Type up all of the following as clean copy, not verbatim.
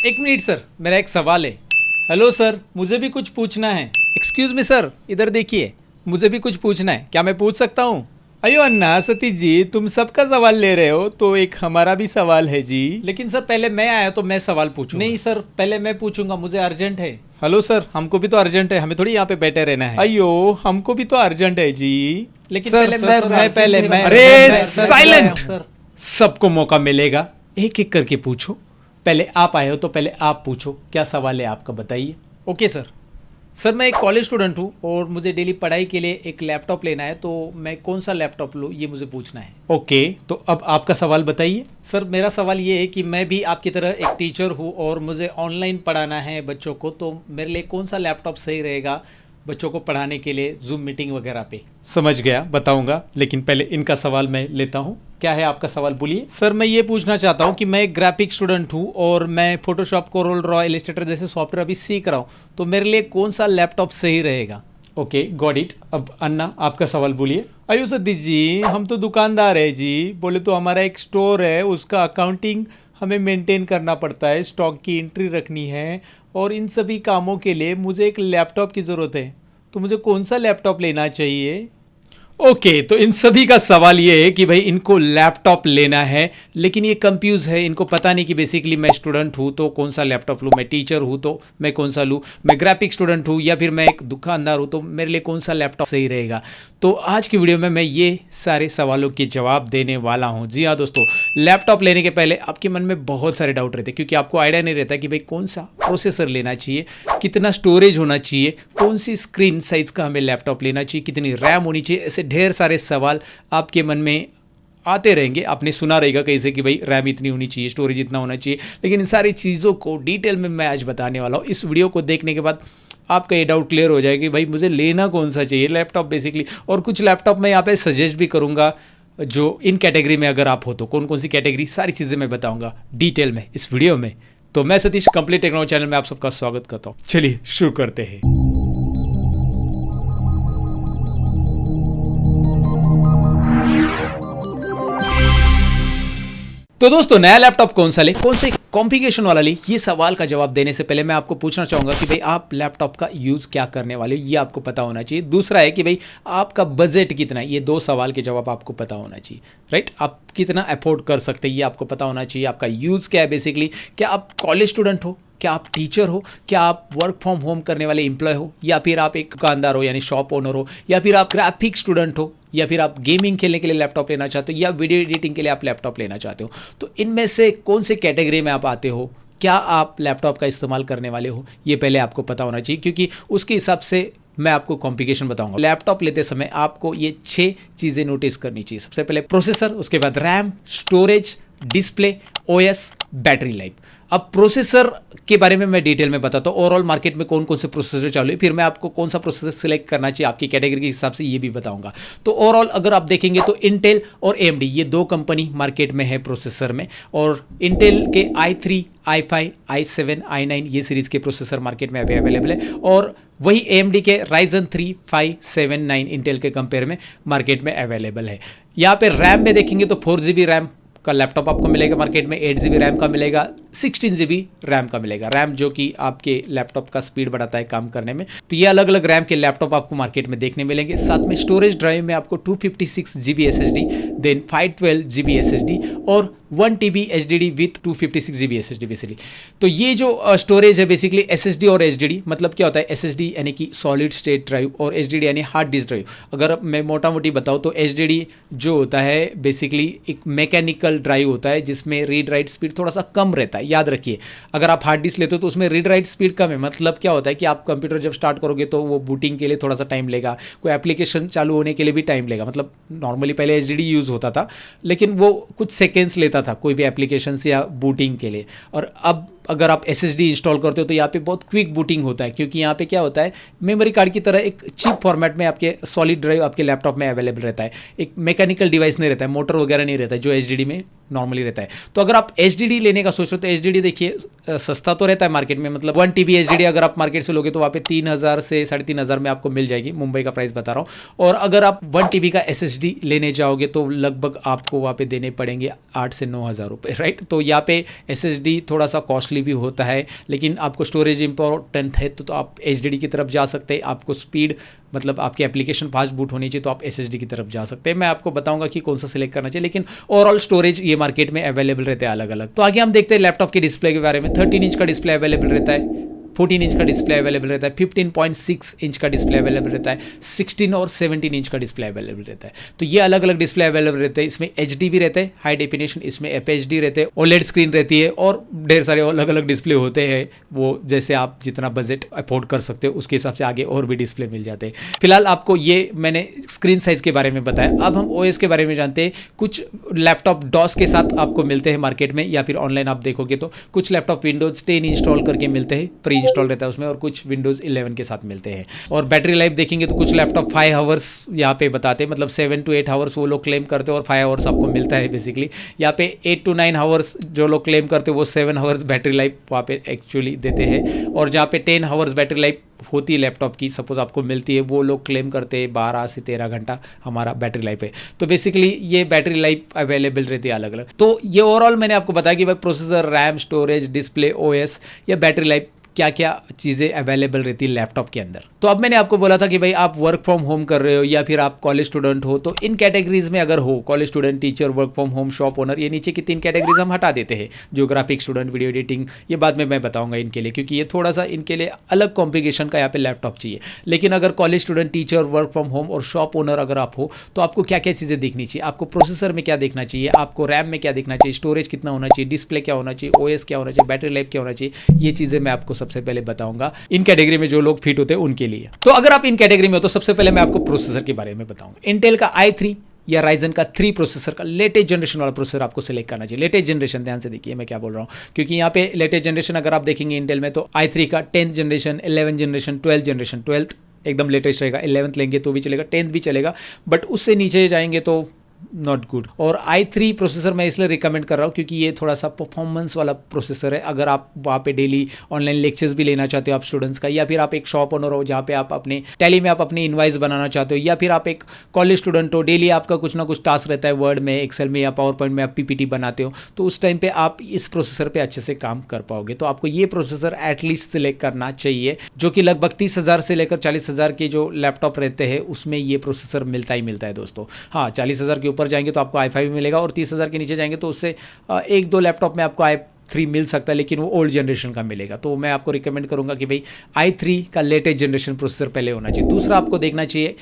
एक minute sir, मेरा एक सवाल है। हेलो सर, मुझे भी कुछ पूछना है। एक्सक्यूज मी सर, इधर देखिए, मुझे भी कुछ पूछना है, क्या मैं पूछ सकता हूँ? अयो अन्ना सतीश जी, तुम सबका सवाल ले रहे हो तो एक हमारा भी सवाल है जी। लेकिन सर पहले मैं आया तो मैं सवाल पूछूंगा। नहीं सर, पहले मैं पूछूंगा, मुझे अर्जेंट है। हेलो सर, हमको भी तो अर्जेंट है, हमें थोड़ी यहाँ पे बैठे रहना है। अयो, हमको भी तो अर्जेंट है जी। लेकिन सर, पहले सर, मैं अरे, साइलेंट। सबको मौका मिलेगा, एक एक करके पूछो। पहले आप आए हो तो पहले आप पूछो, क्या सवाल है आपका, बताइए। Okay sir. सर मैं एक कॉलेज स्टूडेंट हूँ और मुझे डेली पढ़ाई के लिए एक लैपटॉप लेना है, तो मैं कौन सा लैपटॉप लूँ ये मुझे पूछना है। ओके, तो अब आपका सवाल बताइए। सर मेरा सवाल ये है कि मैं भी आपकी तरह एक टीचर हूँ और मुझे ऑनलाइन पढ़ाना है बच्चों को, तो मेरे लिए कौन सा लैपटॉप सही रहेगा बच्चों को पढ़ाने के लिए, जूम मीटिंग वगैरह पे। समझ गया, बताऊंगा, लेकिन पहले इनका सवाल मैं लेता हूँ। क्या है आपका सवाल, बोलिए। सर मैं ये पूछना चाहता हूँ कि मैं एक ग्राफिक स्टूडेंट हूँ और मैं फोटोशॉप, कोरल ड्रॉ, इलस्ट्रेटर जैसे सॉफ्टवेयर अभी सीख रहा हूँ, तो मेरे लिए कौन सा लैपटॉप सही रहेगा। Okay, got it. अब अन्ना आपका सवाल बोलिए। आयु सतीश जी, हम तो दुकानदार है जी, बोले तो हमारा एक स्टोर है, उसका अकाउंटिंग हमें मेंटेन करना पड़ता है, स्टॉक की एंट्री रखनी है, और इन सभी कामों के लिए मुझे एक लैपटॉप की ज़रूरत है, तो मुझे कौन सा लैपटॉप लेना चाहिए। ओके, तो इन सभी का सवाल ये है कि भाई इनको लैपटॉप लेना है, लेकिन ये कंफ्यूज है, इनको पता नहीं कि बेसिकली मैं स्टूडेंट हूँ तो कौन सा लैपटॉप लूँ, मैं टीचर हूँ तो मैं कौन सा लूँ, मैं ग्राफिक स्टूडेंट हूँ या फिर मैं एक दुकानदार हूँ तो मेरे लिए कौन सा लैपटॉप सही रहेगा। तो आज की वीडियो में मैं ये सारे सवालों के जवाब देने वाला हूँ। जी हाँ दोस्तों, लैपटॉप लेने के पहले आपके मन में बहुत सारे डाउट रहते हैं, क्योंकि आपको आइडिया नहीं रहता कि भाई कौन सा प्रोसेसर लेना चाहिए, कितना स्टोरेज होना चाहिए, कौन सी स्क्रीन साइज का हमें लैपटॉप लेना चाहिए, कितनी रैम होनी चाहिए। ऐसे ढेर सारे सवाल आपके मन में आते रहेंगे। आपने सुना रहेगा कहीं से कि भाई रैम इतनी होनी चाहिए, स्टोरेज इतना होना चाहिए, लेकिन इन सारी चीज़ों को डिटेल में मैं आज बताने वाला हूँ। इस वीडियो को देखने के बाद आपका ये डाउट क्लियर हो जाएगा कि भाई मुझे लेना कौन सा चाहिए लैपटॉप बेसिकली। और कुछ लैपटॉप मैं यहाँ पे सजेस्ट भी करूँगा जो इन कैटेगरी में अगर आप हो तो कौन कौन सी कैटेगरी, सारी चीज़ें मैं बताऊँगा डिटेल में इस वीडियो में। तो मैं सतीश, कंप्लीट टेक्नोलॉजी चैनल में आप सबका स्वागत करता हूँ। चलिए शुरू करते हैं। तो दोस्तों, नया लैपटॉप कौन सा ले, कौन से कॉन्फ़िगरेशन वाला ले, ये सवाल का जवाब देने से पहले मैं आपको पूछना चाहूँगा कि भाई आप लैपटॉप का यूज़ क्या करने वाले हो, ये आपको पता होना चाहिए। दूसरा है कि भाई आपका बजट कितना है, ये दो सवाल के जवाब आपको पता होना चाहिए, राइट। आप कितना अफोर्ड कर सकते हैं ये आपको पता होना चाहिए। आपका यूज़ क्या है बेसिकली, क्या आप कॉलेज स्टूडेंट हो, क्या आप टीचर हो, क्या आप वर्क फ्रॉम होम करने वाले एम्प्लॉय हो, या फिर आप एक दुकानदार हो यानी शॉप ओनर हो, या फिर आप ग्राफिक स्टूडेंट हो, या फिर आप गेमिंग खेलने के लिए लैपटॉप लेना चाहते हो, या वीडियो एडिटिंग के लिए आप लैपटॉप लेना चाहते हो। तो इनमें से कौन से कैटेगरी में आप आते हो, क्या आप लैपटॉप का इस्तेमाल करने वाले हो, ये पहले आपको पता होना चाहिए, क्योंकि उसके हिसाब से मैं आपको कॉम्प्लिकेशन बताऊंगा। लैपटॉप लेते समय आपको ये 6 चीज़ें नोटिस करनी चाहिए। सबसे पहले प्रोसेसर, उसके बाद RAM, storage, display, OS, battery life. अब प्रोसेसर के बारे में मैं डिटेल में बताता हूँ, ओवरऑल मार्केट में कौन कौन से प्रोसेसर चालू है, फिर मैं आपको कौन सा प्रोसेसर सिलेक्ट करना चाहिए आपकी कैटेगरी के हिसाब से ये भी बताऊंगा। तो ओवरऑल अगर आप देखेंगे तो इंटेल और एएमडी ये दो कंपनी मार्केट में है प्रोसेसर में, और इंटेल के i3, i5, i7, i9 ये सीरीज के प्रोसेसर मार्केट में अभी अवेलेबल है, और वही AMD के Ryzen 3, 5, 7, 9 इंटेल के कंपेयर में मार्केट में अवेलेबल है। यहाँ पे रैम में देखेंगे तो 4GB रैम का लैपटॉप आपको मिलेगा मार्केट में, 8GB रैम का मिलेगा, 16GB रैम का मिलेगा। रैम जो कि आपके लैपटॉप का स्पीड बढ़ाता है काम करने में। तो ये अलग अलग रैम के लैपटॉप आपको मार्केट में देखने मिलेंगे। साथ में स्टोरेज ड्राइव में आपको 256GB SSD, then 512GB SSD और 1TB HDD with 256GB SSD basically. तो ये जो स्टोरेज है बेसिकली SSD और HDD, मतलब क्या होता है, SSD यानी कि सॉलिड स्टेट ड्राइव और HDD यानी हार्ड डिस्क ड्राइव। अगर मैं मोटा मोटी बताऊँ तो HDD जो होता है बेसिकली एक मैकेनिकल ड्राइव होता है जिसमें रीड राइट स्पीड थोड़ा सा कम रहता है। याद रखिए, अगर आप हार्ड डिस्क लेते हो तो उसमें रीड राइट स्पीड कम है। मतलब क्या होता है कि आप कंप्यूटर जब स्टार्ट करोगे तो वो बूटिंग के लिए थोड़ा सा टाइम लेगा, कोई एप्लीकेशन चालू होने के लिए भी टाइम लेगा। मतलब नॉर्मली पहले HDD यूज़ होता था, लेकिन वो कुछ सेकेंड्स लेता था कोई भी एप्लीकेशन या बूटिंग के लिए। और अब अगर आप SSD इंस्टॉल करते हो तो यहाँ पे बहुत क्विक बूटिंग होता है, क्योंकि यहाँ पे क्या होता है, मेमोरी कार्ड की तरह एक चिप फॉर्मेट में आपके सॉलिड ड्राइव आपके लैपटॉप में अवेलेबल रहता है। एक मैकेनिकल डिवाइस नहीं रहता है, मोटर वगैरह नहीं रहता है जो HDD में नॉर्मली रहता है। तो अगर आप HDD लेने का सोच रहे हो तो HDD देखिए सस्ता तो रहता है मार्केट में, मतलब 1 TB HDD अगर आप मार्केट से लोगे तो वहाँ पे 3000 से 3500 में आपको मिल जाएगी, मुंबई का प्राइस बता रहा हूँ। और अगर आप 1 TB का SSD लेने जाओगे तो लगभग आपको वहाँ पे देने पड़ेंगे 8 से 9000 रुपये, राइट। तो यहाँ पे SSD थोड़ा सा कॉस्टली भी होता है, लेकिन आपको स्टोरेज इंपॉर्टेंट है तो आप HDD की तरफ जा सकते हैं। आपको स्पीड मतलब आपकी एप्लीकेशन फास्ट बूट होनी चाहिए तो आप SSD की तरफ जा सकते हैं। मैं आपको बताऊंगा कि कौन सा सिलेक्ट करना चाहिए, लेकिन ओवरऑल स्टोरेज ये मार्केट में अवेलेबल रहते हैं अलग अलग। तो आगे हम देखते हैं लैपटॉप के डिस्प्ले के बारे में। 13 इंच का डिस्प्ले अवेलेबल रहता है, 14 इंच का डिस्प्ले अवेलेबल रहता है, 15.6 इंच का डिस्प्ले अवेलेबल रहता है, 16 और 17 इंच का डिस्प्ले अवेलेबल रहता है। तो ये अलग अलग डिस्प्ले अवेलेबल रहते हैं। इसमें HD भी रहते हैं, हाई डेफिनेशन, इसमें FHD रहते हैं, OLED स्क्रीन रहती है और ढेर सारे अलग अलग डिस्प्ले होते हैं। वो जैसे आप जितना बजट अफोर्ड कर सकते हो उसके हिसाब से आगे और भी डिस्प्ले मिल जाते हैं। फिलहाल आपको ये मैंने स्क्रीन साइज के बारे में बताया। अब हम OS के बारे में जानते हैं। कुछ लैपटॉप DOS के साथ आपको मिलते हैं मार्केट में, या फिर ऑनलाइन आप देखोगे तो कुछ लैपटॉप विंडोज 10 इंस्टॉल करके मिलते हैं, प्री इंस्टॉल रहता है उसमें, और कुछ विंडोज 11 के साथ मिलते हैं। और बैटरी लाइफ देखेंगे तो कुछ लैपटॉप 5 आवर्स यहाँ पे बताते हैं, मतलब 7 to 8 आवर्स वो लोग क्लेम करते हैं और 5 आवर्स आपको मिलता है बेसिकली। यहाँ पे 8 to 9 आवर्स जो लोग क्लेम करते हैं वो 7 आवर्स बैटरी लाइफ वहाँ पे एक्चुअली देते हैं। और जहाँ पे 10 आवर्स बैटरी लाइफ होती है लैपटॉप की, सपोज आपको मिलती है, वो लोग क्लेम करते हैं 12 से 13 घंटा हमारा बैटरी लाइफ है। तो बेसिकली ये बैटरी लाइफ अवेलेबल रहती है अलग अलग। तो ये ओवरऑल मैंने आपको बताया कि भाई processor, RAM, storage, display, OS या बैटरी लाइफ क्या क्या चीज़ें अवेलेबल रहती है लैपटॉप के अंदर। तो अब मैंने आपको बोला था कि भाई आप वर्क फ्रॉम होम कर रहे हो या फिर आप कॉलेज स्टूडेंट हो, तो इन कैटेगरीज में अगर हो, college student, teacher, work from home, shop owner, ये नीचे की 3 कैटेगरीज हम हटा देते हैं। ज्योग्राफिक स्टूडेंट, वीडियो एडिटिंग, ये बाद में मैं बताऊंगा इनके लिए, क्योंकि ये थोड़ा सा इनके लिए अलग कॉम्प्लिकेशन का यहाँ पे लैपटॉप चाहिए। लेकिन अगर college student, teacher, work from home और शॉप ओनर अगर आप हो तो आपको क्या क्या चीज़ें देखनी चाहिए। आपको प्रोसेसर में क्या देखना चाहिए, आपको रैम में क्या देखना चाहिए, स्टोरेज कितना होना चाहिए, डिस्प्ले क्या होना चाहिए, OS क्या होना चाहिए, बैटरी लाइफ क्या होना चाहिए, ये चीज़ें मैं आपको सबसे पहले बताऊंगा इन कैटेगरी में जो लोग फिट होते हैं उनके लिए। तो अगर आप इन कैटेगरी में हो तो सबसे पहले मैं आपको प्रोसेसर के बारे में बताऊंगा। इंटेल का i3 या राइजन का 3 प्रोसेसर का लेटेस्ट जनरेशन वाला प्रोसेसर आपको सिलेक्ट करना चाहिए। लेटेस्ट जनरेशन, ध्यान से देखिए मैं क्या बोल रहा हूँ, क्योंकि यहाँ पे लेटेस्ट जनरेशन अगर आप देखेंगे इंटेल में तो i3 का 10th generation, 11th generation, 12th generation, 12th एकदम लेटेस्ट रहेगा, 11th लेंगे तो भी चलेगा, 10th भी चलेगा, बट उससे नीचे जाएंगे तो नॉट गुड। और i3 प्रोसेसर मैं इसलिए रिकमेंड कर रहा हूँ क्योंकि ये थोड़ा सा परफॉर्मेंस वाला प्रोसेसर है। अगर आप वहाँ पे डेली ऑनलाइन लेक्चर्स भी लेना चाहते हो आप स्टूडेंट्स का, या फिर आप एक शॉप ओनर हो जहाँ पे आप अपने टैली में आप अपनी इनवाइस बनाना चाहते हो, या फिर आप एक कॉलेज स्टूडेंट हो, डेली आपका कुछ ना कुछ टास्क रहता है वर्ड में, एक्सेल में या पावर पॉइंट में आप PPT बनाते हो, तो उस टाइम पे आप इस प्रोसेसर पे अच्छे से काम कर पाओगे। तो आपको ये प्रोसेसर एटलीस्ट सिलेक्ट करना चाहिए, जो कि लगभग 30,000 से लेकर 40,000 के जो लैपटॉप रहते हैं उसमें ये प्रोसेसर मिलता ही मिलता है दोस्तों। हाँ, 40,000 के ऊपर जाएंगे तो आपको i5 मिलेगा, और 30,000 के नीचे जाएंगे तो उससे 1-2 लैपटॉप में आपको i3 मिल सकता है, लेकिन वो ओल्ड जनरेशन का मिलेगा। तो मैं आपको रिकमेंड करूंगा कि भाई i3 का लेटेस्ट जनरेशन प्रोसेसर पहले होना चाहिए। दूसरा आपको देखना चाहिए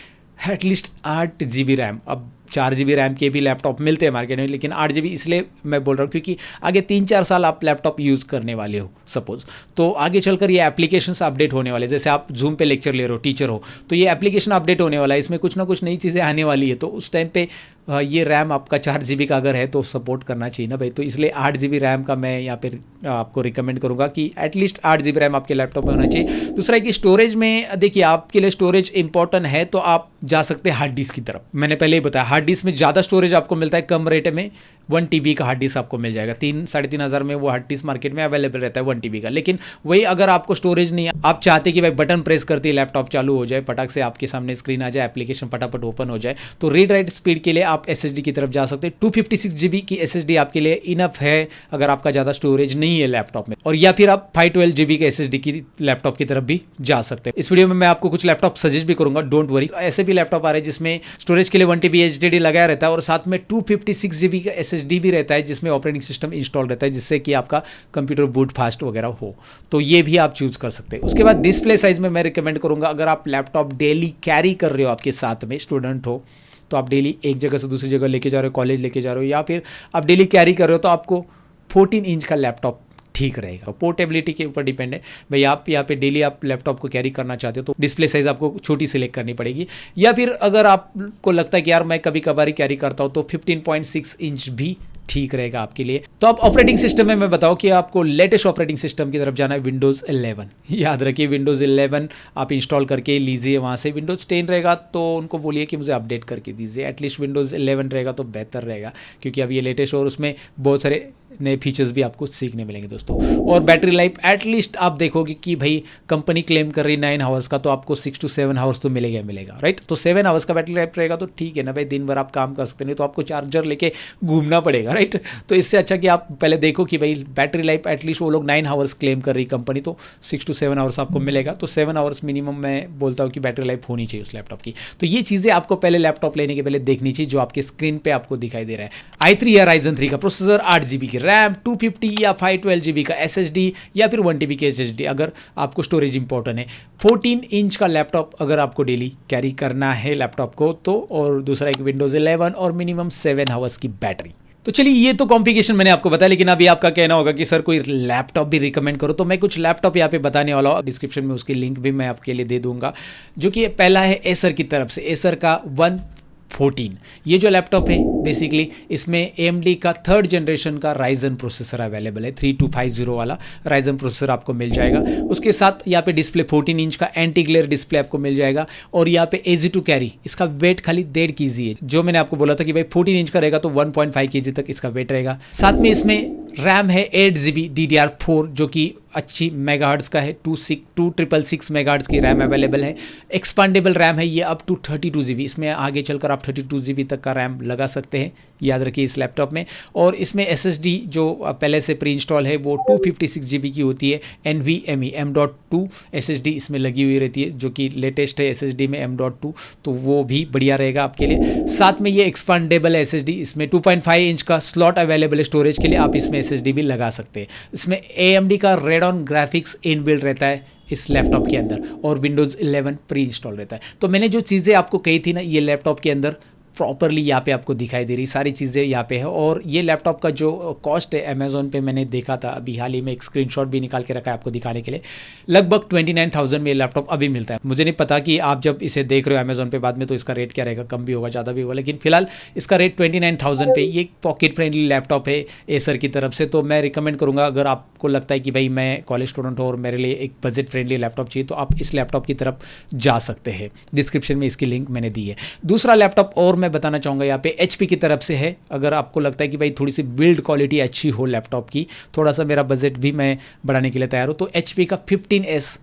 एटलीस्ट 8 GB रैम। अब 4 GB रैम के भी लैपटॉप मिलते हैं मार्केट में, लेकिन 8 GB इसलिए मैं बोल रहा हूँ क्योंकि आगे 3-4 साल आप लैपटॉप यूज़ करने वाले हो सपोज, तो आगे चलकर ये एप्लीकेशंस अपडेट होने वाले, जैसे आप जूम पे लेक्चर ले रहे हो, टीचर हो, तो ये एप्लीकेशन अपडेट होने वाला है, इसमें कुछ ना कुछ नई चीज़ें आने वाली है। तो उस टाइम पे ये रैम आपका 4 GB का अगर है तो सपोर्ट करना चाहिए ना भाई। तो इसलिए 8 GB रैम का मैं यहाँ पे आपको रिकमेंड करूँगा कि एटलीस्ट 8 GB रैम आपके लैपटॉप में होना चाहिए। दूसरा है कि स्टोरेज में देखिए, आपके लिए स्टोरेज इंपॉर्टेंट है तो आप जा सकते हैं हार्ड डिस्क की तरफ। मैंने पहले ही बताया हार्ड डिस्क में ज़्यादा स्टोरेज आपको मिलता है कम रेट में। 1 TB का हार्ड डिस्क आपको मिल जाएगा, 3-3.5 में वो हार्ड डिस्क मार्केट में अवेलेबल रहता है 1 TB का। लेकिन वही अगर आपको स्टोरेज नहीं है, आप चाहते कि भाई बटन प्रेस करते ही लैपटॉप चालू हो जाए, पटाख से आपके सामने स्क्रीन आ जाए, एप्लीकेशन फटाफट ओपन हो जाए, तो रीड राइट स्पीड के लिए आप SSD की तरफ जा सकते हैं। 256 GB की SSD आपके लिए इनफ है अगर आपका ज़्यादा स्टोरेज नहीं है लैपटॉप में, और या फिर आप 512 GB के SSD की लैपटॉप की तरफ भी जा सकते हैं। इस वीडियो में मैं आपको कुछ लैपटॉप सजेस्ट भी करूंगा, डोंट वरी। ऐसे भी लैपटॉप आ रहे हैं जिसमें स्टोरेज के लिए 1 TB HDD लगाया रहता है और साथ में 256 GB का SSD भी रहता है जिसमें ऑपरेटिंग सिस्टम इंस्टॉल रहता है, जिससे कि आपका कंप्यूटर बूट फास्ट वगैरह हो, तो ये भी आप चूज कर सकते हैं। उसके बाद डिस्प्ले साइज में मैं रिकमेंड करूंगा, अगर आप लैपटॉप डेली कैरी कर रहे हो, आपके साथ में स्टूडेंट हो तो आप डेली एक जगह से दूसरी जगह लेके जा रहे हो, कॉलेज लेके जा रहे हो, या फिर आप डेली कैरी कर रहे हो, तो आपको 14 इंच का लैपटॉप ठीक रहेगा। पोर्टेबिलिटी के ऊपर डिपेंड है भाई, आप यहाँ पे डेली आप लैपटॉप को कैरी करना चाहते हो तो डिस्प्ले साइज आपको छोटी सिलेक्ट करनी पड़ेगी। या फिर अगर आपको लगता है कि यार मैं कभी कभार ही कैरी करता हूँ तो 15.6 इंच भी ठीक रहेगा आपके लिए। तो आप ऑपरेटिंग सिस्टम में मैं बताऊं कि आपको लेटेस्ट ऑपरेटिंग सिस्टम की तरफ जाना है, विंडोज़ 11। याद रखिए विंडोज़ 11 आप इंस्टॉल करके लीजिए वहाँ से। विंडोज़ 10 रहेगा तो उनको बोलिए कि मुझे अपडेट करके दीजिए, एटलीस्ट विंडोज़ 11 रहेगा तो बेहतर रहेगा, क्योंकि अब ये लेटेस्ट और उसमें बहुत सारे नए फीचर्स भी आपको सीखने मिलेंगे दोस्तों। और बैटरी लाइफ एटलीस्ट आप देखोगे कि भाई कंपनी क्लेम कर रही 9 आवर्स का, तो आपको 6 to 7 आवर्स तो मिलेगा राइट। तो 7 आवर्स का बैटरी लाइफ रहेगा तो ठीक है ना भाई, दिन भर आप काम कर सकते नहीं तो आपको चार्जर लेके घूमना पड़ेगा राइट। तो इससे अच्छा कि आप पहले देखो कि भाई बैटरी लाइफ एटलीस्ट वो लोग 9 आवर्स क्लेम कर रही कंपनी, तो 6 to 7 आवर्स आपको मिलेगा। तो 7 आवर्स मिनिमम मैं बोलता हूँ कि बैटरी लाइफ होनी चाहिए उस लैपटॉप की। तो ये चीज़ें आपको पहले लैपटॉप लेने के पहले देखनी चाहिए, जो आपके स्क्रीन पे आपको दिखाई दे रहा है। i3 या Ryzen 3 का प्रोसेसर, 8 GB की रैम, 250 या 512 GB का SSD या फिर 1 TB की SSD अगर आपको स्टोरेज इंपॉर्टेंट है। 14 इंच का लैपटॉप अगर आपको डेली कैरी करना है लैपटॉप को तो, और दूसरा एक विंडोज़ 11 और मिनिमम 7 आवर्स की बैटरी। तो चलिए ये तो कॉम्प्लिकेशन मैंने आपको बताया, लेकिन अभी आपका कहना होगा कि सर कोई लैपटॉप भी रिकमेंड करो, तो मैं कुछ लैपटॉप यहाँ पे बताने वाला हूँ। डिस्क्रिप्शन में उसकी लिंक भी मैं आपके लिए दे दूंगा, जो कि पहला है एसर की तरफ से, एसर का 114। ये जो लैपटॉप है बेसिकली इसमें AMD का 3rd जनरेशन का Ryzen प्रोसेसर अवेलेबल है, 3250 वाला Ryzen प्रोसेसर आपको मिल जाएगा। उसके साथ यहाँ पे डिस्प्ले 14 इंच का एंटी ग्लेयर डिस्प्ले आपको मिल जाएगा, और यहाँ पे easy टू कैरी, इसका वेट खाली 1.5 kg है। जो मैंने आपको बोला था कि भाई 14 इंच का रहेगा तो 1.5 kg तक इसका वेट रहेगा। साथ में इसमें रैम है 8 GB DDR4 जो कि अच्छी मेगाहर्ट्ज़ का है, 2666 मेगाहर्ट्ज़ की रैम अवेलेबल है। एक्सपांडेबल रैम है ये अप टू 32 GB, इसमें आगे चलकर आप 32 GB तक का रैम लगा सकते हैं, याद रखिए इस लैपटॉप में। और इसमें SSD जो पहले से प्री इंस्टॉल है वो 256 GB की होती है, NVMe M.2 SSD इसमें लगी हुई रहती है, जो कि लेटेस्ट है SSD में M.2, तो वो भी बढ़िया रहेगा आपके लिए। साथ में ये एक्सपांडेबल है SSD, इसमें 2.5 इंच का स्लॉट अवेलेबल है स्टोरेज के लिए, आप इसमें SSD भी लगा सकते हैं। इसमें AMD का रेडॉन ग्राफिक्स इनबिल्ट रहता है इस लैपटॉप के अंदर, और विंडोज़ 11 प्री इंस्टॉल रहता है। तो मैंने जो चीज़ें आपको कही थी ना, ये लैपटॉप के अंदर प्रॉपरली यहाँ पे आपको दिखाई दे रही सारी चीज़ें यहाँ पे है। और ये लैपटॉप का जो कॉस्ट है अमेज़ॉन पे मैंने देखा था, अभी हाल ही में एक स्क्रीनशॉट भी निकाल के रखा है आपको दिखाने के लिए, लगभग 29,000 में ये लैपटॉप अभी मिलता है। मुझे नहीं पता कि आप जब इसे देख रहे हो अमेज़ॉन पे बाद में तो इसका रेट क्या रहेगा, कम भी होगा ज़्यादा भी होगा, लेकिन फिलहाल इसका रेट 29,000 पे। ये पॉकेट फ्रेंडली लैपटॉप है एसर की तरफ से, तो मैं रिकमेंड करूँगा अगर आपको लगता है कि भाई मैं कॉलेज स्टूडेंट हूँ और मेरे लिए एक बजट फ्रेंडली लैपटॉप चाहिए, तो आप इस लैपटॉप की तरफ जा सकते हैं। डिस्क्रिप्शन में इसकी लिंक मैंने दी है। दूसरा लैपटॉप और मैं बताना चाहूँगा यहाँ पे HP की तरफ से है। अगर आपको लगता है कि भाई थोड़ी सी बिल्ड क्वालिटी अच्छी हो लैपटॉप की, थोड़ा सा मेरा बजट भी मैं बढ़ाने के लिए तैयार हूँ, तो HP का 15S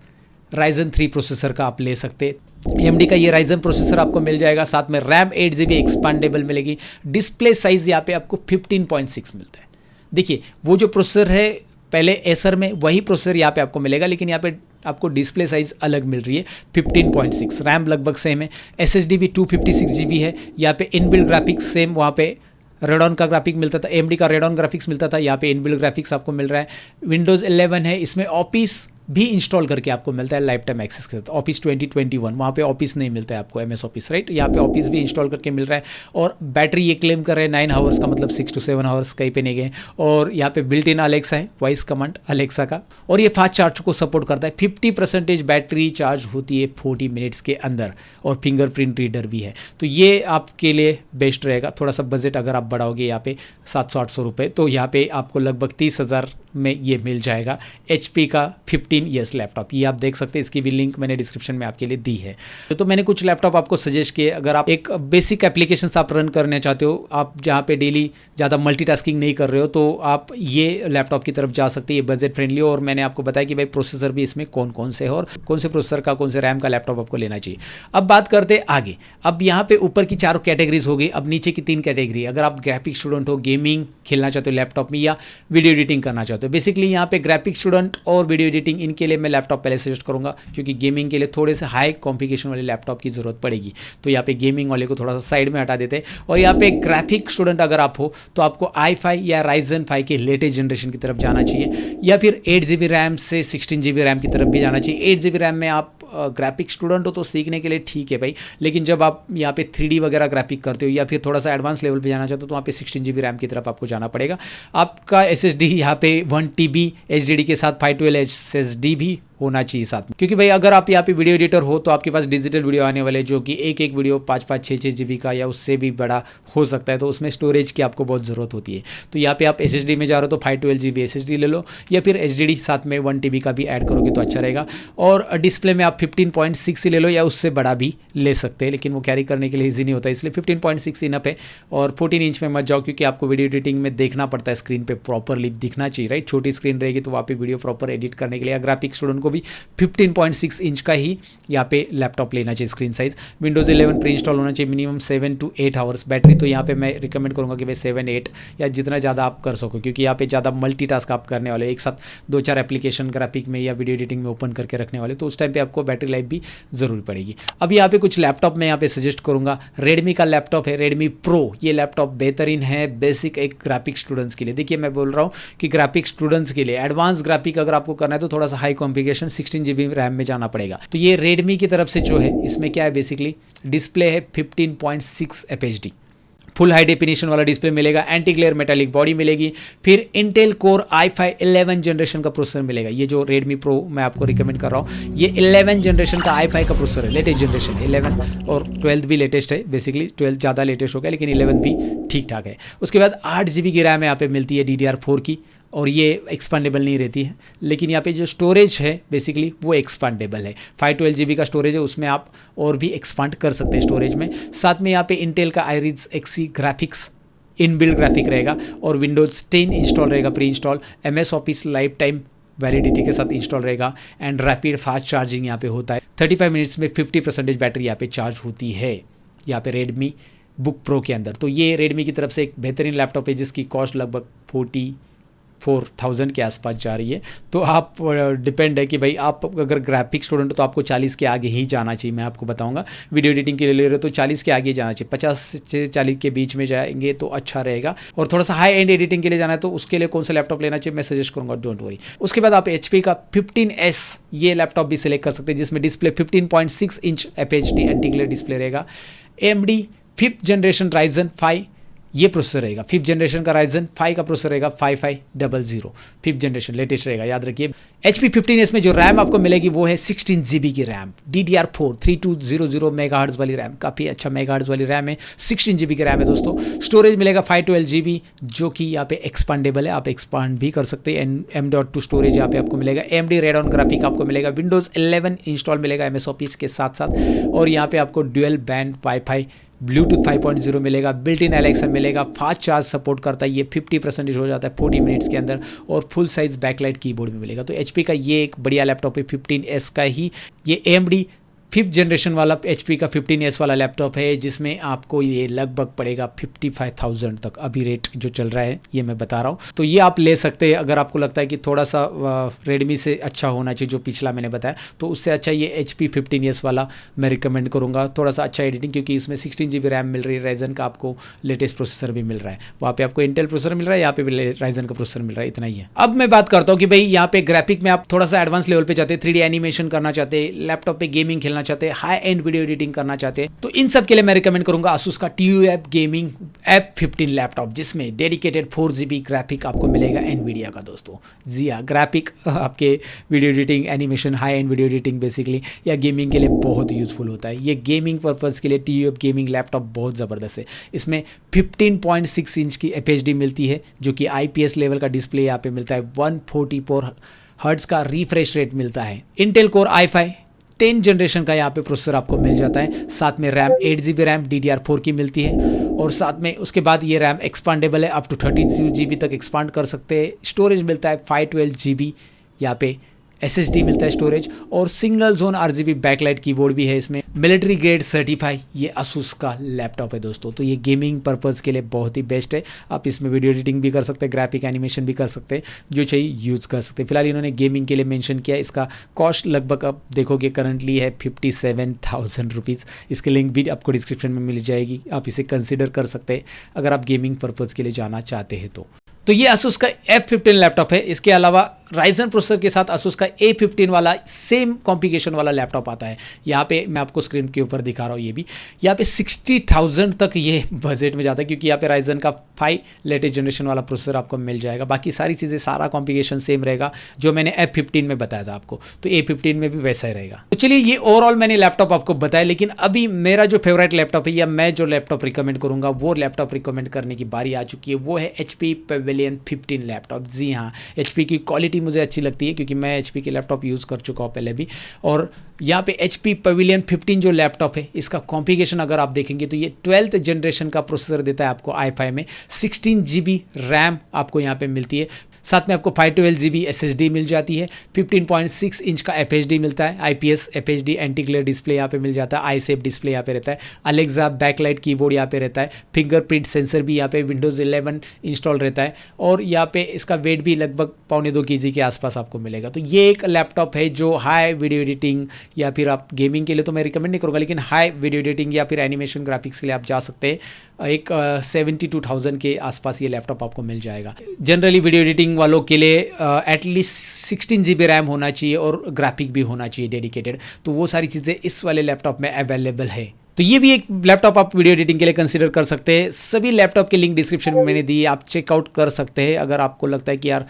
Ryzen 3 प्रोसेसर का आप ले सकते हैं। AMD का ये Ryzen प्रोसेसर आपको मिल जाएगा, साथ में रैम 8 GB एक्सपांडेबल मिलेगी। डिस्प्ले साइज यहाँ पे आपको 15.6 मिलता है। देखिए वो जो प्रोसेसर है पहले एसर में, वही प्रोसेसर यहाँ पे आपको मिलेगा, लेकिन यहाँ पे आपको डिस्प्ले साइज अलग मिल रही है 15.6। रैम लगभग सेम है, SSD भी 256 GB है। यहाँ पे इनबिल्ट ग्राफिक्स सेम, वहाँ पे रेडॉन का ग्राफिक मिलता था, AMD का रेडॉन ग्राफिक्स मिलता था, यहाँ पे इनबिल्ट ग्राफिक्स आपको मिल रहा है। विंडोज़ 11 है, इसमें ऑफिस भी इंस्टॉल करके आपको मिलता है लाइफ टाइम एक्सेस के साथ। ऑफिस 2021 वहाँ पे ऑफिस नहीं मिलता है आपको, MS ऑफिस राइट, यहाँ पे ऑफिस भी इंस्टॉल करके मिल रहा है। और बैटरी ये क्लेम कर रहे हैं 9 आवर्स का, मतलब 6 to 7 आवर्स कहीं पे नहीं गए। और यहाँ पे बिल्ट इन अलेक्सा है, वॉइस कमांड अलेक्सा का, और ये फास्ट चार्ज को सपोर्ट करता है। 50% बैटरी चार्ज होती है 40 मिनट्स के अंदर, और फिंगरप्रिंट रीडर भी है। तो ये आपके लिए बेस्ट रहेगा। थोड़ा सा बजट अगर आप बढ़ाओगे यहाँ पे 700-800 रुपये, तो यहाँ पे आपको लगभग 30,000 में ये मिल जाएगा HP का 15S लैपटॉप। ये आप देख सकते हैं, इसकी भी लिंक मैंने डिस्क्रिप्शन में आपके लिए दी है। तो मैंने कुछ लैपटॉप आपको सजेस्ट किए, अगर आप एक बेसिक एप्लीकेशंस आप रन करना चाहते हो, आप जहाँ पे डेली ज़्यादा मल्टीटास्किंग नहीं कर रहे हो, तो आप ये लैपटॉप की तरफ जा सकते हैं। ये बजट फ्रेंडली, और मैंने आपको बताया कि भाई प्रोसेसर भी इसमें कौन कौन से है और कौन से प्रोसेसर का, कौन से रैम का लैपटॉप आपको लेना चाहिए। अब बात करते हैं आगे। अब यहाँ पे ऊपर की 4 कैटेगरीज हो गई, अब नीचे की 3 कैटेगरी। अगर आप ग्राफिक स्टूडेंट हो, गेमिंग खेलना चाहते हो लैपटॉप में, या वीडियो एडिटिंग करना चाहते हो। बेसिकली यहाँ पे ग्राफिक स्टूडेंट और वीडियो एडिटिंग, इनके लिए मैं लैपटॉप पहले सजेस्ट करूँगा, क्योंकि गेमिंग के लिए थोड़े से हाई कॉम्प्लिकेशन वाले लैपटॉप की ज़रूरत पड़ेगी। तो यहाँ पे गेमिंग वाले को थोड़ा सा साइड में हटा देते हैं। और यहाँ पे ग्राफिक स्टूडेंट अगर आप हो, तो आपको i5 या Ryzen 5 के लेटेस्ट जनरेशन की तरफ जाना चाहिए, या फिर 8 GB रैम से 16 GB रैम की तरफ भी जाना चाहिए। 8 GB रैम में आप ग्राफिक स्टूडेंट हो तो सीखने के लिए ठीक है भाई, लेकिन जब आप यहाँ पे 3D वगैरह ग्राफिक करते हो, या फिर थोड़ा सा एडवांस लेवल पे जाना चाहते हो, तो वहाँ पे 16 GB रैम की तरफ आपको जाना पड़ेगा। आपका SSD यहाँ पे 1 TB HDD के साथ 512 SSD भी होना चाहिए साथ में, क्योंकि भाई अगर आप यहाँ पे वीडियो एडिटर हो तो आपके पास डिजिटल वीडियो आने वाले जो कि एक एक वीडियो 5-5 6-6 GB का या उससे भी बड़ा हो सकता है, तो उसमें स्टोरेज की आपको बहुत ज़रूरत होती है। तो यहाँ पे आप SSD में जा रहे हो तो 512 GB SSD ले लो, या फिर HDD साथ में 1 TB का भी ऐड करोगे तो अच्छा रहेगा। और डिस्प्ले में आप 15.6 ले लो या उससे बड़ा भी ले सकते हैं, लेकिन वो कैरी करने के लिए ईजी नहीं होता, इसलिए 15.6 इनफ है। और 14 इंच में मत जाओ, क्योंकि आपको वीडियो एडिटिंग में देखना पड़ता है, स्क्रीन पे प्रॉपरली दिखना चाहिए, राइट। छोटी स्क्रीन रहेगी तो वहाँ पे वीडियो प्रॉपर एडिट करने के लिए ग्राफिक स्टूडेंट को भी 15.6 इंच का ही यहाँ पे लैपटॉप लेना चाहिए screen size. Windows 11 pre install होना चाहिए, मिनिमम 7 to 8 आवर्स बैटरी। तो यहाँ पे मैं रिकमेंड करूँगा कि भाई 7-8 या जितना ज़्यादा आप कर सको, क्योंकि यहाँ पे ज़्यादा मल्टीटास्क आप करने वाले, एक साथ 2-4 एप्लीकेशन ग्राफिक में या वीडियो एडिटिंग में ओपन करके रखने वाले, तो उस टाइम पे आपको बैटरी लाइफ भी ज़रूरी पड़ेगी। अब यहाँ पे कुछ लैपटॉप मैं यहाँ पे सजेस्ट करूँगा। रेडमी का लैपटॉप है, रेडमी प्रो। ये लैपटॉप बेहतरीन है बेसिक एक ग्राफिक स्टूडेंट्स के लिए। देखिए मैं बोल रहा हूँ कि ग्राफिक स्टूडेंट्स के लिए एडवांस ग्राफिक अगर आपको करना है तो थोड़ा सा हाई कॉन्फ़िगरेशन 16 GB रैम में जाना पड़ेगा। तो ये रेडमी की तरफ से जो है, इसमें क्या है बेसिकली डिस्प्ले है 15.6 FHD, फुल हाई डेफिनेशन वाला डिस्प्ले मिलेगा, एंटी ग्लेयर मेटालिक बॉडी मिलेगी, फिर इंटेल कोर i5 11 जनरेशन का प्रोसेसर मिलेगा। ये जो रेडमी प्रो मैं आपको रिकमेंड कर रहा हूँ, ये 11 जनरेशन का i5 का प्रोसेसर है, लेटेस्ट जनरेशन 11 और 12 भी लेटेस्ट है। बेसिकली 12 ज़्यादा लेटेस्ट हो गया, लेकिन 11 भी ठीक ठाक है। उसके बाद 8 GB की रैम यहाँ पे मिलती है DDR4 की, और ये एक्सपांडेबल नहीं रहती है, लेकिन यहाँ पे जो स्टोरेज है बेसिकली वो एक्सपांडेबल है। 512 GB का स्टोरेज है, उसमें आप और भी एक्सपांड कर सकते हैं स्टोरेज में। साथ में यहाँ पे इंटेल का iRIS Xe graphics inbuilt graphic रहेगा, और विंडोज़ 10 इंस्टॉल रहेगा pre install, MS office life time validity के साथ इंस्टॉल रहेगा, एंड रैपिड फास्ट चार्जिंग यहाँ पे होता है। 35 मिनट्स में 50% बैटरी यहाँ पे चार्ज होती है यहाँ पे रेडमी बुक प्रो के अंदर। तो ये रेडमी की तरफ से एक बेहतरीन लैपटॉप है, जिसकी कॉस्ट लगभग 44,000 के आसपास जा रही है। तो आप डिपेंड है कि भाई आप अगर ग्राफिक स्टूडेंट हो तो आपको 40 के आगे ही जाना चाहिए। मैं आपको बताऊंगा, वीडियो एडिटिंग के लिए ले रहे हो तो 40 के आगे जाना चाहिए, 50 से 40 के बीच में जाएंगे तो अच्छा रहेगा। और थोड़ा सा हाई एंड एडिटिंग के लिए जाना है तो उसके लिए कौन सा लैपटॉप लेना चाहिए मैं सजेस्ट करूँगा, डोंट वरी। उसके बाद आप HP का 15S ये लैपटॉप भी सिलेक्ट कर सकते हैं, जिसमें display 15.6 inch FHD anti glare display रहेगा। AMD 5th जनरेशन Ryzen 5 ये प्रोसेसर रहेगा, 5th जनरेशन का Ryzen 5 का प्रोसेसर रहेगा 5500, 5th जनरेशन लेटेस्ट रहेगा, याद रखिए। HP 15S में जो रैम आपको मिलेगी वो है 16 GB की रैम, DDR4 3200 मेगाहर्ट्ज़ वाली रैम, काफ़ी अच्छा मेगाहर्ट्ज़ वाली रैम है, 16 GB की रैम है दोस्तों। स्टोरेज मिलेगा 512 GB, जो कि यहाँ पे एक्सपांडेबल है, आप एक्सपांड भी कर सकते हैं। M.2 स्टोरेज यहाँ पे आपको मिलेगा, AMD Radeon ग्राफिक आपको मिलेगा, Windows 11 इंस्टॉल मिलेगा MS ऑफिस के साथ साथ, और यहाँ पे आपको ड्यूअल बैंड वाईफाई ब्लूटूथ 5.0 मिलेगा, बिल्ट इन एलेक्सा मिलेगा, फास्ट चार्ज सपोर्ट करता है, ये 50% हो जाता है 40 मिनट्स के अंदर, और फुल साइज बैकलाइट कीबोर्ड में मिलेगा। तो HP का ये एक बढ़िया लैपटॉप है 15S का ही। ये AMD 5th जनरेशन वाला HP का 15S वाला लैपटॉप है, जिसमें आपको ये लगभग पड़ेगा 55,000 तक, अभी रेट जो चल रहा है ये मैं बता रहा हूँ। तो ये आप ले सकते हैं अगर आपको लगता है कि थोड़ा सा रेडमी से अच्छा होना चाहिए जो पिछला मैंने बताया, तो उससे अच्छा ये HP 15S वाला मैं रिकमेंड करूँगा। थोड़ा सा अच्छा एडिटिंग, क्योंकि इसमें 16 GB रैम मिल रही है, Ryzen का आपको लेटेस्ट प्रोसेसर भी मिल रहा है, वहाँ पे आपको इंटेल प्रोसेसर मिल रहा है, यहाँ पे भी Ryzen का प्रोसेसर मिल रहा है, इतना ही है। अब मैं बात करता हूँ कि भाई यहाँ पे ग्राफिक में आप थोड़ा सा एडवांस लेवल पे चाहते हैं, 3D एनिमेशन करना चाहते हैं, लैपटॉप पे गेमिंग खेलना चाहते हैं, हाई एंड वीडियो एडिटिंग करना चाहते हैं, तो इन सब के लिए मैं रिकमेंड करूंगा Asus का TUF गेमिंग F15 लैपटॉप, जिसमें डेडिकेटेड 4 GB ग्राफिक आपको मिलेगा NVIDIA का दोस्तों। जी हाँ, ग्राफिक आपके video editing, animation, high and video editing basically या गेमिंग के लिए बहुत यूजफुल होता है। ये गेमिंग पर्पज़ के लिए TUF गेमिंग लैपटॉप बहुत ज़बरदस्त है। इसमें 15.6 इंच की FHD मिलती है, जो कि IPS लेवल का डिस्प्ले यहाँ पे मिलता है, 144 हर्ट्ज़ का रिफ्रेश रेट मिलता है। इंटेल कोर i5 10 जनरेशन का यहाँ पे प्रोसेसर आपको मिल जाता है, साथ में रैम 8 GB रैम DDR4 की मिलती है, और साथ में उसके बाद ये रैम एक्सपांडेबल है, अप टू 32 GB तक एक्सपांड कर सकते हैं। स्टोरेज मिलता है 512 GB, यहाँ पे SSD मिलता है स्टोरेज, और single zone RGB backlight keyboard भी है इसमें, मिलिट्री ग्रेड सर्टिफाई ये Asus का लैपटॉप है दोस्तों। तो ये गेमिंग पर्पज़ के लिए बहुत ही बेस्ट है, आप इसमें वीडियो एडिटिंग भी कर सकते हैं, ग्राफिक एनिमेशन भी कर सकते हैं, जो चाहिए यूज़ कर सकते हैं। फिलहाल इन्होंने गेमिंग के लिए मेंशन किया, इसका कॉस्ट लगभग आप देखोगे करंटली है 57,000 रुपीज़। इसकी लिंक भी आपको डिस्क्रिप्शन में मिल जाएगी, आप इसे कंसिडर कर सकते हैं अगर आप गेमिंग पर्पज़ के लिए जाना चाहते हैं तो ये Asus का F15 लैपटॉप है। इसके अलावा राइजन प्रोसेसर के साथ Asus का A15 वाला सेम कॉन्फ़िगरेशन वाला लैपटॉप आता है। यहाँ पे मैं आपको स्क्रीन के ऊपर दिखा रहा हूँ, ये भी यहाँ पे 60,000 तक ये बजट में जाता है, क्योंकि यहाँ पे राइजन का 5 लेटेस्ट जनरेशन वाला प्रोसेसर आपको मिल जाएगा। बाकी सारी चीज़ें, सारा कॉन्फ़िगरेशन सेम रहेगा जो मैंने F15 में बताया था आपको, तो A15 में भी वैसा ही रहेगा। तो चलिए, ये ओवरऑल मैंने लैपटॉप आपको बताया, लेकिन अभी मेरा जो फेवरेट लैपटॉप है या मैं जो लैपटॉप रिकमेंड करूँगा वो लैपटॉप रिकमेंड करने की बारी आ चुकी है। वो है HP Pavilion 15 लैपटॉप। जी हाँ, HP की क्वालिटी मुझे अच्छी लगती है क्योंकि मैं HP के लैपटॉप यूज़ कर चुका हूँ पहले भी। और यहाँ पे HP Pavilion 15 जो लैपटॉप है, इसका कॉन्फ़िगरेशन अगर आप देखेंगे तो ये 12th जनरेशन का प्रोसेसर देता है आपको i5 में। 16 GB रैम आपको यहाँ पे मिलती है, साथ में आपको 512 GB SSD मिल जाती है। 15.6 इंच का FHD मिलता है, IPS FHD anti glare display यहाँ पे मिल जाता है। आई सेफ डिस्प्ले यहाँ पे रहता है। अलेक्सा बैकलाइट कीबोर्ड यहाँ पे रहता है। फिंगरप्रिंट सेंसर भी यहाँ पे Windows 11 इंस्टॉल रहता है। और यहाँ पे इसका वेट भी लगभग 1.25 kg के आसपास आपको मिलेगा। तो ये एक लैपटॉप है जो हाई वीडियो एडिटिंग या फिर आप गेमिंग के लिए तो मैं रिकमेंड नहीं करूँगा, लेकिन हाई वीडियो एडिटिंग या फिर एनिमेशन ग्राफिक्स के लिए आप जा सकते हैं। एक 72,000 के आसपास ये लैपटॉप आपको मिल जाएगा। जनरली वीडियो एडिटिंग वालों के लिए एटलीस्ट 16 GB रैम होना चाहिए और ग्राफिक भी होना चाहिए डेडिकेटेड, तो वो सारी चीज़ें इस वाले लैपटॉप में अवेलेबल है। तो ये भी एक लैपटॉप आप वीडियो एडिटिंग के लिए कंसीडर कर सकते हैं। सभी लैपटॉप के लिंक डिस्क्रिप्शन में मैंने दी है, आप चेकआउट कर सकते हैं। अगर आपको लगता है कि यार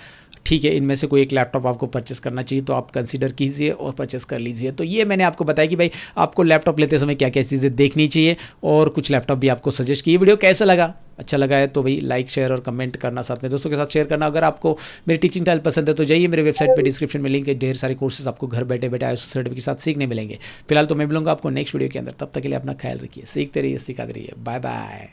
ठीक है, इनमें से कोई एक लैपटॉप आपको परचेस करना चाहिए तो आप कंसीडर कीजिए और परचेस कर लीजिए। तो ये मैंने आपको बताया कि भाई आपको लैपटॉप लेते समय क्या क्या चीज़ें देखनी चाहिए, और कुछ लैपटॉप भी आपको सजेस्ट किए। वीडियो कैसा लगा? अच्छा लगा है तो भाई लाइक, शेयर और कमेंट करना, साथ में दोस्तों के साथ शेयर करना। अगर आपको मेरी टीचिंग स्टाइल पसंद है तो जाइए मेरे वेबसाइट पे, डिस्क्रिप्शन में लिंक है। ढेर सारे कोर्सेज आपको घर बैठे बैठे ISO सर्टिफिकेट के साथ सीखने मिलेंगे। फिलहाल तो मैं मिलूंगा आपको नेक्स्ट वीडियो के अंदर, तब तक के लिए अपना ख्याल रखिए, सीखते रहिए, सिखाते रहिए। Bye bye.